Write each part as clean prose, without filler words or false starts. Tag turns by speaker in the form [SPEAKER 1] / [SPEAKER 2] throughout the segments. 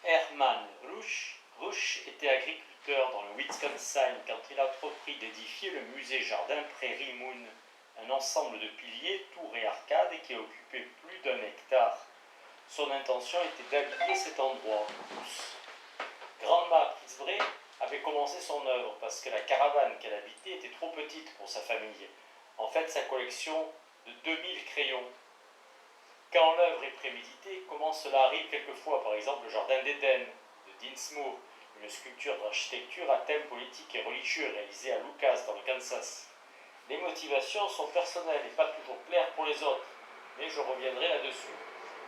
[SPEAKER 1] Hermann Rusch était agriculteur dans le Wisconsin quand il a entrepris d'édifier le musée-jardin Prairie Moon, un ensemble de piliers, tours et arcades qui occupait plus d'1 hectare. Son intention était d'habiller cet endroit. Grandma Prisbré avait commencé son œuvre parce que la caravane qu'elle habitait était trop petite pour sa famille. En fait, sa collection de 2000 crayons. Quand l'œuvre est préméditée, comment cela arrive quelquefois, par exemple le Jardin d'Éden de Dinsmore, une sculpture d'architecture à thème politique et religieux réalisée à Lucas dans le Kansas. Les motivations sont personnelles et pas toujours claires pour les autres, mais je reviendrai là-dessus.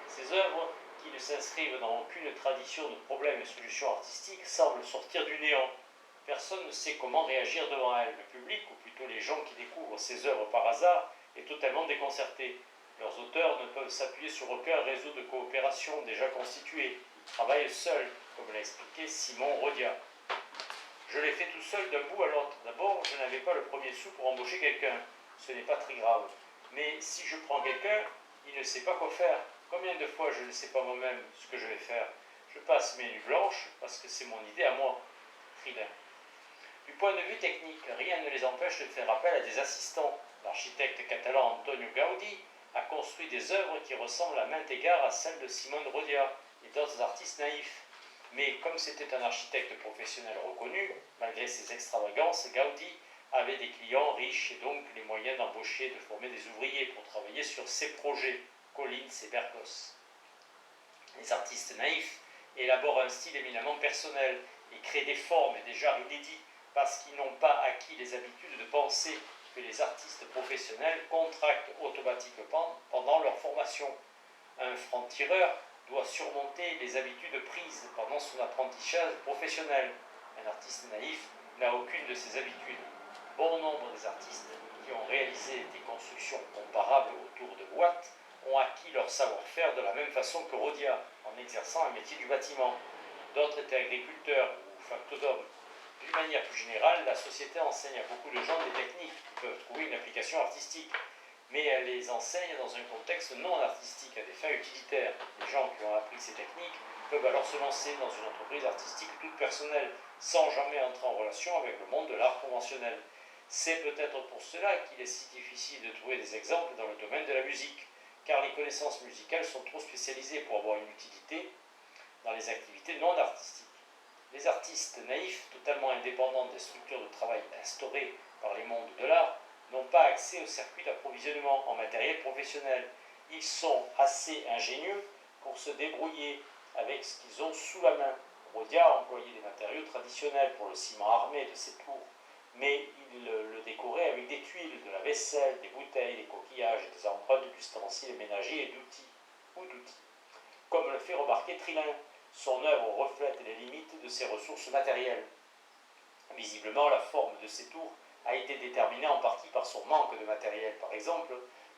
[SPEAKER 1] Ces œuvres, qui ne s'inscrivent dans aucune tradition de problèmes et solutions artistiques, semblent sortir du néant. Personne ne sait comment réagir devant elles. Le public, ou plutôt les gens qui découvrent ces œuvres par hasard, est totalement déconcerté. Leurs auteurs ne peuvent s'appuyer sur aucun réseau de coopération déjà constitué. Ils travaillent seuls, comme l'a expliqué Simon Rodia. Je l'ai fait tout seul d'un bout à l'autre. D'abord, je n'avais pas le premier sou pour embaucher quelqu'un. Ce n'est pas très grave. Mais si je prends quelqu'un, il ne sait pas quoi faire. Combien de fois je ne sais pas moi-même ce que je vais faire? Je passe mes nuits blanches parce que c'est mon idée à moi. Fridin. Du point de vue technique, rien ne les empêche de faire appel à des assistants. L'architecte catalan Antonio Gaudi a construit des œuvres qui ressemblent à maints égards à celles de Simone Rodia et d'autres artistes naïfs. Mais comme c'était un architecte professionnel reconnu, malgré ses extravagances, Gaudi avait des clients riches et donc les moyens d'embaucher et de former des ouvriers pour travailler sur ses projets, Collins et Berkos. Les artistes naïfs élaborent un style éminemment personnel et créent des formes et des genres inédits parce qu'ils n'ont pas acquis les habitudes de penser que les artistes professionnels contractent automatiquement pendant leur formation. Un franc-tireur doit surmonter les habitudes prises pendant son apprentissage professionnel. Un artiste naïf n'a aucune de ces habitudes. Bon nombre des artistes qui ont réalisé des constructions comparables autour de boîtes ont acquis leur savoir-faire de la même façon que Rodia, en exerçant un métier du bâtiment. D'autres étaient agriculteurs ou factodomes. D'une manière plus générale, la société enseigne à beaucoup de gens des techniques qui peuvent trouver une application artistique, mais elle les enseigne dans un contexte non artistique, à des fins utilitaires. Les gens qui ont appris ces techniques peuvent alors se lancer dans une entreprise artistique toute personnelle, sans jamais entrer en relation avec le monde de l'art conventionnel. C'est peut-être pour cela qu'il est si difficile de trouver des exemples dans le domaine de la musique, car les connaissances musicales sont trop spécialisées pour avoir une utilité dans les activités non artistiques. Les artistes naïfs, totalement indépendants des structures de travail instaurées par les mondes de l'art, n'ont pas accès au circuit d'approvisionnement en matériel professionnel. Ils sont assez ingénieux pour se débrouiller avec ce qu'ils ont sous la main. Rodia a employé des matériaux traditionnels pour le ciment armé de ses tours, mais il le décorait avec des tuiles, de la vaisselle, des bouteilles, des coquillages et des empreintes d'ustensiles ménagers et d'outils. Comme le fait remarquer Trilin, son œuvre reflète les limites de ses ressources matérielles. Visiblement, la forme de ses tours a été déterminée en partie par son manque de matériel. Par exemple,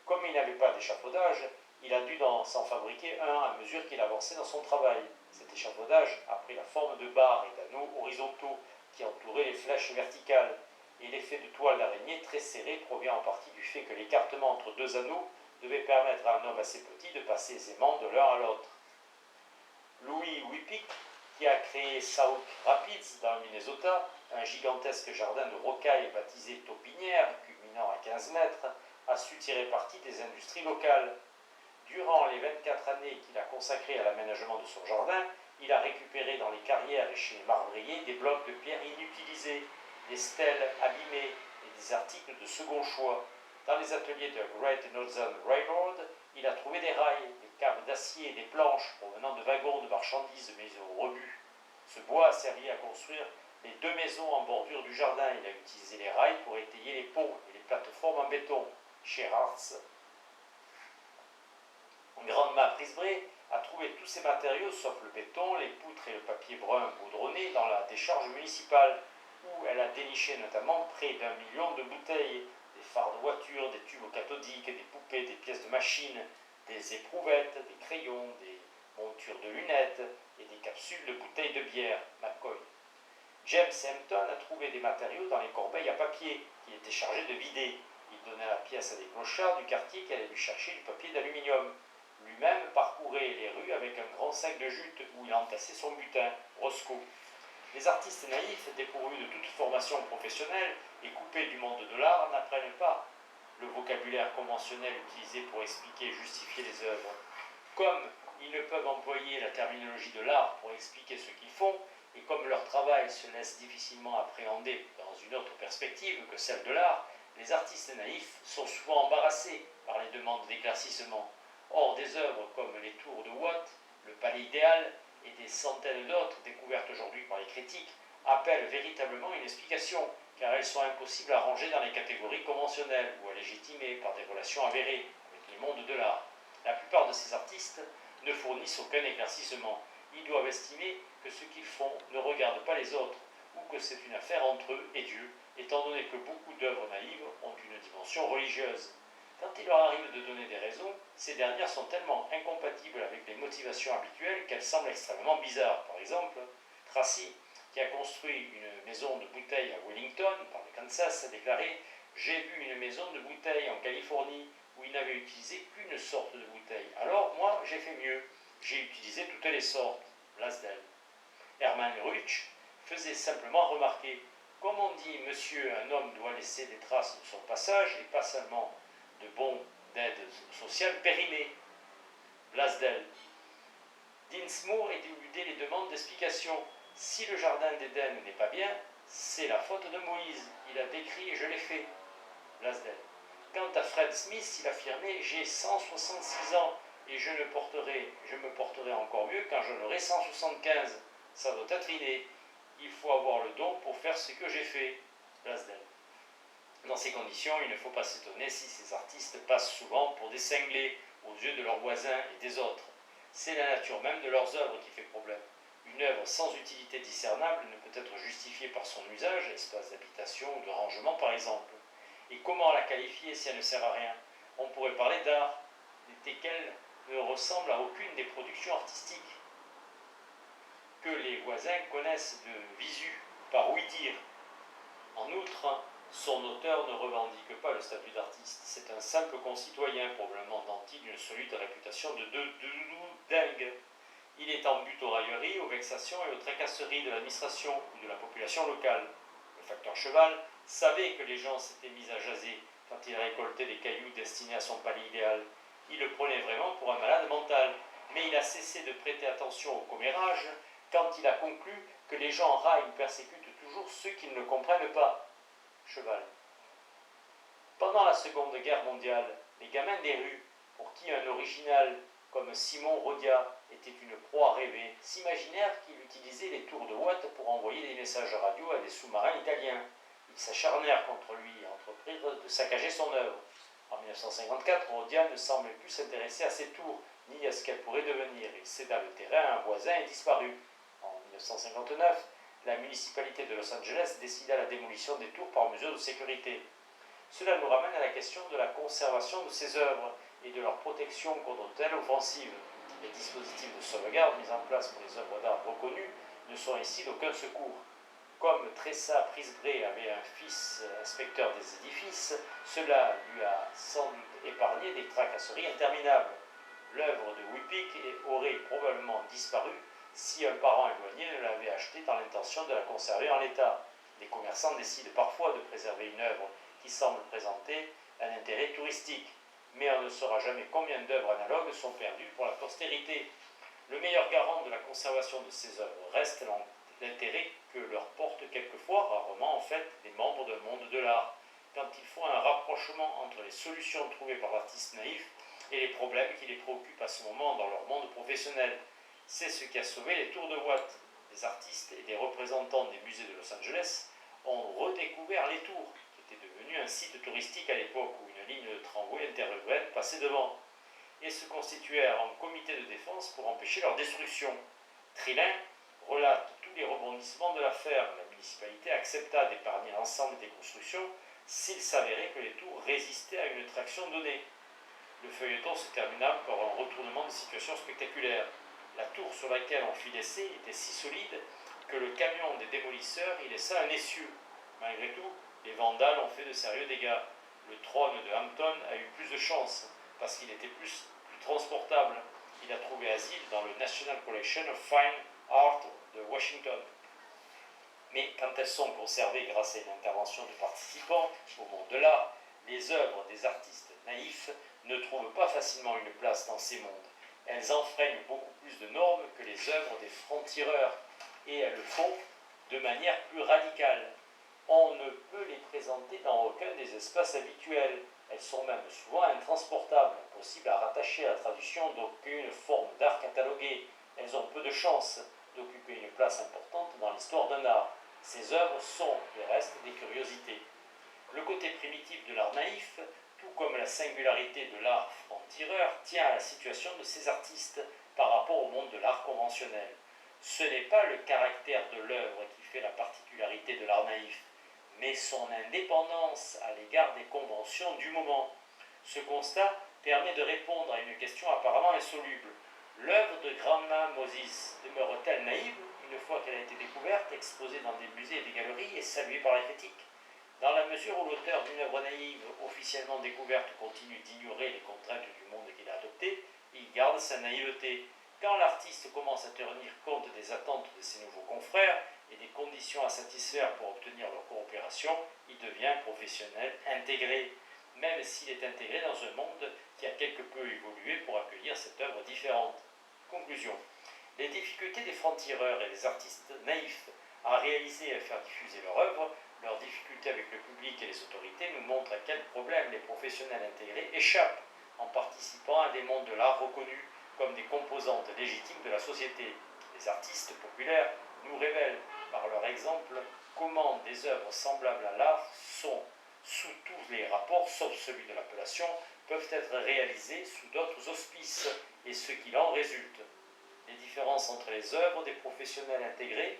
[SPEAKER 1] comme il n'avait pas d'échafaudage, il a dû s'en fabriquer un à mesure qu'il avançait dans son travail. Cet échafaudage a pris la forme de barres et d'anneaux horizontaux qui entouraient les flèches verticales, et l'effet de toile d'araignée très serrée provient en partie du fait que l'écartement entre deux anneaux devait permettre à un homme assez petit de passer aisément de l'un à l'autre. Louis Whippick, qui a créé South Rapids dans le Minnesota, un gigantesque jardin de rocailles baptisé Taupinière, culminant à 15 mètres, a su tirer parti des industries locales. Durant les 24 années qu'il a consacrées à l'aménagement de son jardin, il a récupéré dans les carrières et chez les marbriers des blocs de pierre inutilisés, des stèles abîmées et des articles de second choix. Dans les ateliers de Great Northern Railroad, il a trouvé des rails, des câbles d'acier et des planches provenant de wagons de marchandises mis au rebut. Ce bois a servi à construire les 2 maisons en bordure du jardin. Il a utilisé les rails pour étayer les ponts et les plateformes en béton. Scherhartz, Grandma Prisbré, a trouvé tous ces matériaux, sauf le béton, les poutres et le papier brun goudronné, dans la décharge municipale, où elle a déniché notamment près d'1 million de bouteilles, des phares de voitures, des tubes cathodiques, des poupées, des pièces de machines, des éprouvettes, des crayons, des montures de lunettes et des capsules de bouteilles de bière, McCoy. James Hampton a trouvé des matériaux dans les corbeilles à papier qu'il était chargé de vider. Il donnait la pièce à des clochards du quartier qui allaient lui chercher du papier d'aluminium. Lui-même parcourait les rues avec un grand sac de jute où il entassait son butin, Roscoe. Les artistes naïfs, dépourvus de toute formation professionnelle et coupés du monde de l'art, n'apprennent pas le vocabulaire conventionnel utilisé pour expliquer et justifier les œuvres. Comme ils ne peuvent employer la terminologie de l'art pour expliquer ce qu'ils font, et comme leur travail se laisse difficilement appréhender dans une autre perspective que celle de l'art, les artistes naïfs sont souvent embarrassés par les demandes d'éclaircissement. Or, des œuvres comme les Tours de Watt, le Palais idéal et des centaines d'autres découvertes aujourd'hui par les critiques appellent véritablement une explication, car elles sont impossibles à ranger dans les catégories conventionnelles ou à légitimer par des relations avérées avec les mondes de l'art. La plupart de ces artistes ne fournissent aucun éclaircissement. Ils doivent estimer que ce qu'ils font ne regarde pas les autres, ou que c'est une affaire entre eux et Dieu, étant donné que beaucoup d'œuvres naïves ont une dimension religieuse. Quand il leur arrive de donner des raisons, ces dernières sont tellement incompatibles avec les motivations habituelles qu'elles semblent extrêmement bizarres. Par exemple, Tracy, qui a construit une maison de bouteilles à Wellington, dans le Kansas, a déclaré « J'ai vu une maison de bouteilles en Californie où il n'avait utilisé qu'une sorte de bouteille. Alors moi, j'ai fait mieux. J'ai utilisé toutes les sortes. » Blasdel. Hermann Rutsch faisait simplement remarquer « Comme on dit, monsieur, un homme doit laisser des traces de son passage et pas seulement de bons d'aide sociale périmés. » Blasdel. Dinsmoor éludait les demandes d'explication. Si le jardin d'Éden n'est pas bien, c'est la faute de Moïse. Il a décrit et je l'ai fait. Blasdel. Quant à Fred Smith, il affirmait « J'ai 166 ans et je me porterai encore mieux quand je l'aurai 175. Ça doit être inné. Il faut avoir le don pour faire ce que j'ai fait. » Blasdel. Dans ces conditions, il ne faut pas s'étonner si ces artistes passent souvent pour des cinglés aux yeux de leurs voisins et des autres. C'est la nature même de leurs œuvres qui fait problème. Une œuvre sans utilité discernable ne peut être justifiée par son usage, espace d'habitation ou de rangement par exemple. Et comment la qualifier si elle ne sert à rien? On pourrait parler d'art, desquels ne ressemble à aucune des productions artistiques que les voisins connaissent de visu, par ouï-dire. En outre, son auteur ne revendique pas le statut d'artiste. C'est un simple concitoyen, probablement nanti d'une solide réputation de doudou dingue. Il est en but aux railleries, aux vexations et aux tracasseries de l'administration ou de la population locale. Le facteur Cheval savait que les gens s'étaient mis à jaser quand il récoltait des cailloux destinés à son palais idéal. Il le prenait vraiment pour un malade mental, mais il a cessé de prêter attention au commérage quand il a conclu que les gens raillent ou persécutent toujours ceux qui ne le comprennent pas. Cheval. Pendant la Seconde Guerre mondiale, les gamins des rues, pour qui un original comme Simon Rodia était une proie rêvée, s'imaginèrent qu'il utilisait les tours de Watt pour envoyer des messages radio à des sous-marins italiens. Ils s'acharnèrent contre lui et entreprirent de saccager son œuvre. En 1954, Rodia ne semblait plus s'intéresser à ces tours, ni à ce qu'elles pourraient devenir. Il céda le terrain à un voisin et disparut. En 1959, la municipalité de Los Angeles décida la démolition des tours par mesure de sécurité. Cela nous ramène à la question de la conservation de ces œuvres et de leur protection contre telle offensive. Les dispositifs de sauvegarde mis en place pour les œuvres d'art reconnues ne sont ici d'aucun secours. Comme Tressa Prisbré avait un fils inspecteur des édifices, cela lui a sans doute épargné des tracasseries interminables. L'œuvre de Whippick aurait probablement disparu si un parent éloigné ne l'avait achetée dans l'intention de la conserver en l'état. Les commerçants décident parfois de préserver une œuvre qui semble présenter un intérêt touristique, mais on ne saura jamais combien d'œuvres analogues sont perdues pour la postérité. Le meilleur garant de la conservation de ces œuvres reste l'intérêt que leur portent quelquefois, rarement en fait, les membres d'un monde de l'art, quand ils font un rapprochement entre les solutions trouvées par l'artiste naïf et les problèmes qui les préoccupent à ce moment dans leur monde professionnel. C'est ce qui a sauvé les tours de Watt. Les artistes et les représentants des musées de Los Angeles ont redécouvert les tours, qui étaient devenus un site touristique à l'époque où une ligne de tramway interurbaine passait devant, et se constituèrent en comité de défense pour empêcher leur destruction. Trilin relate tous les rebondissements de l'affaire. La municipalité accepta d'épargner l'ensemble des constructions s'il s'avérait que les tours résistaient à une traction donnée. Le feuilleton se termina par un retournement de situation spectaculaire. La tour sur laquelle on fit l'essai était si solide que le camion des démolisseurs y laissa un essieu. Malgré tout, les vandales ont fait de sérieux dégâts. Le trône de Hampton a eu plus de chance, parce qu'il était plutôt Plus transportable, il a trouvé asile dans le National Collection of Fine Art de Washington. Mais quand elles sont conservées grâce à une intervention de participants au monde de l'art, les œuvres des artistes naïfs ne trouvent pas facilement une place dans ces mondes. Elles enfreignent beaucoup plus de normes que les œuvres des francs-tireurs, et elles le font de manière plus radicale. On ne peut les présenter dans aucun des espaces habituels. Elles sont même souvent intransportables, impossibles à rattacher à la traduction d'aucune forme d'art catalogué. Elles ont peu de chances d'occuper une place importante dans l'histoire d'un art. Ces œuvres sont et restent des curiosités. Le côté primitif de l'art naïf, tout comme la singularité de l'art franc-tireur, tient à la situation de ces artistes par rapport au monde de l'art conventionnel. Ce n'est pas le caractère de l'œuvre qui fait la particularité de l'art naïf, mais son indépendance à l'égard des conventions du moment. Ce constat permet de répondre à une question apparemment insoluble. L'œuvre de Grandma Moses demeure-t-elle naïve une fois qu'elle a été découverte, exposée dans des musées et des galeries et saluée par la critique? Dans la mesure où l'auteur d'une œuvre naïve officiellement découverte continue d'ignorer les contraintes du monde qu'il a adopté, il garde sa naïveté. Quand l'artiste commence à tenir compte des attentes de ses nouveaux confrères et des conditions à satisfaire pour obtenir leur coopération, il devient professionnel intégré, même s'il est intégré dans un monde qui a quelque peu évolué pour accueillir cette œuvre différente. Conclusion. Les difficultés des francs-tireurs et des artistes naïfs à réaliser et à faire diffuser leur œuvre, leurs difficultés avec le public et les autorités nous montrent à quels problèmes les professionnels intégrés échappent en participant à des mondes de l'art reconnus comme des composantes légitimes de la société. Les artistes populaires nous révèlent par leur exemple comment des œuvres semblables à l'art sont, sous tous les rapports, sauf celui de l'appellation, peuvent être réalisées sous d'autres auspices et ce qu'il en résulte. Les différences entre les œuvres des professionnels intégrés,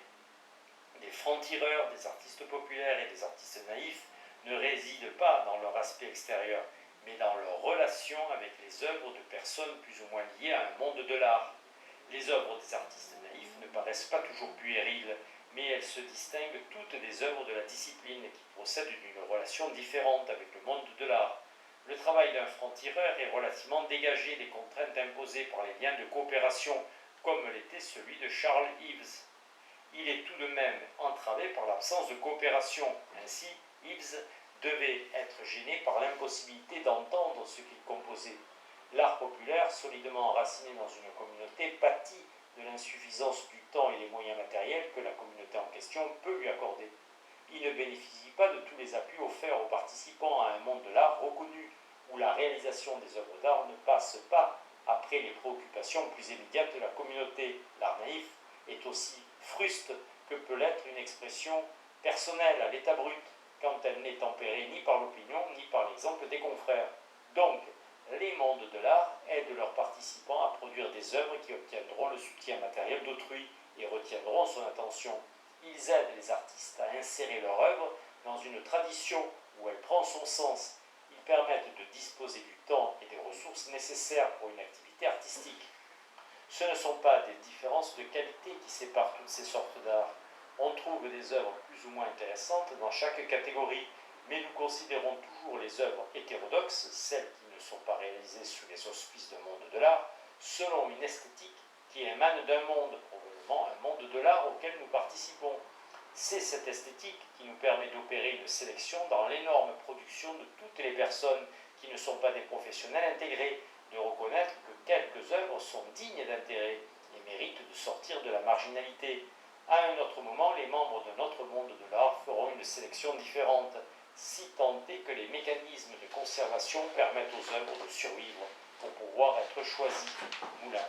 [SPEAKER 1] des francs-tireurs, des artistes populaires et des artistes naïfs ne résident pas dans leur aspect extérieur, mais dans leur relation avec les œuvres de personnes plus ou moins liées à un monde de l'art. Les œuvres des artistes naïfs ne paraissent pas toujours puériles, mais elles se distinguent toutes des œuvres de la discipline qui procèdent d'une relation différente avec le monde de l'art. Le travail d'un franc-tireur est relativement dégagé des contraintes imposées par les liens de coopération, comme l'était celui de Charles Ives. Il est tout de même entravé par l'absence de coopération. Ainsi, Ives devait être gêné par l'impossibilité d'entendre ce qu'il composait. L'art populaire, solidement enraciné dans une communauté, pâtit de l'insuffisance du temps et des moyens matériels que la communauté en question peut lui accorder. Il ne bénéficie pas de tous les appuis offerts aux participants à un monde de l'art reconnu, où la réalisation des œuvres d'art ne passe pas après les préoccupations plus immédiates de la communauté. L'art naïf est aussi fruste que peut l'être une expression personnelle à l'état brut, quand elle n'est tempérée ni par l'opinion ni par l'exemple des confrères. Donc, les mondes de l'art aident leurs participants à produire des œuvres qui obtiendront le soutien matériel d'autrui et retiendront son attention. Ils aident les artistes à insérer leur œuvre dans une tradition où elle prend son sens. Ils permettent de disposer du temps et des ressources nécessaires pour une activité artistique. Ce ne sont pas des différences de qualité qui séparent toutes ces sortes d'art. On trouve des œuvres plus ou moins intéressantes dans chaque catégorie, mais nous considérons toujours les œuvres hétérodoxes, celles qui ne sont pas réalisées sous les auspices d'un monde de l'art, selon une esthétique qui émane d'un monde, probablement un monde de l'art auquel nous participons. C'est cette esthétique qui nous permet d'opérer une sélection dans l'énorme production de toutes les personnes qui ne sont pas des professionnels intégrés, de reconnaître que quelques œuvres sont dignes d'intérêt et méritent de sortir de la marginalité. À un autre moment, les membres de notre monde de l'art feront une sélection différente, si tant est que les mécanismes de conservation permettent aux œuvres de survivre pour pouvoir être choisies. Moulin.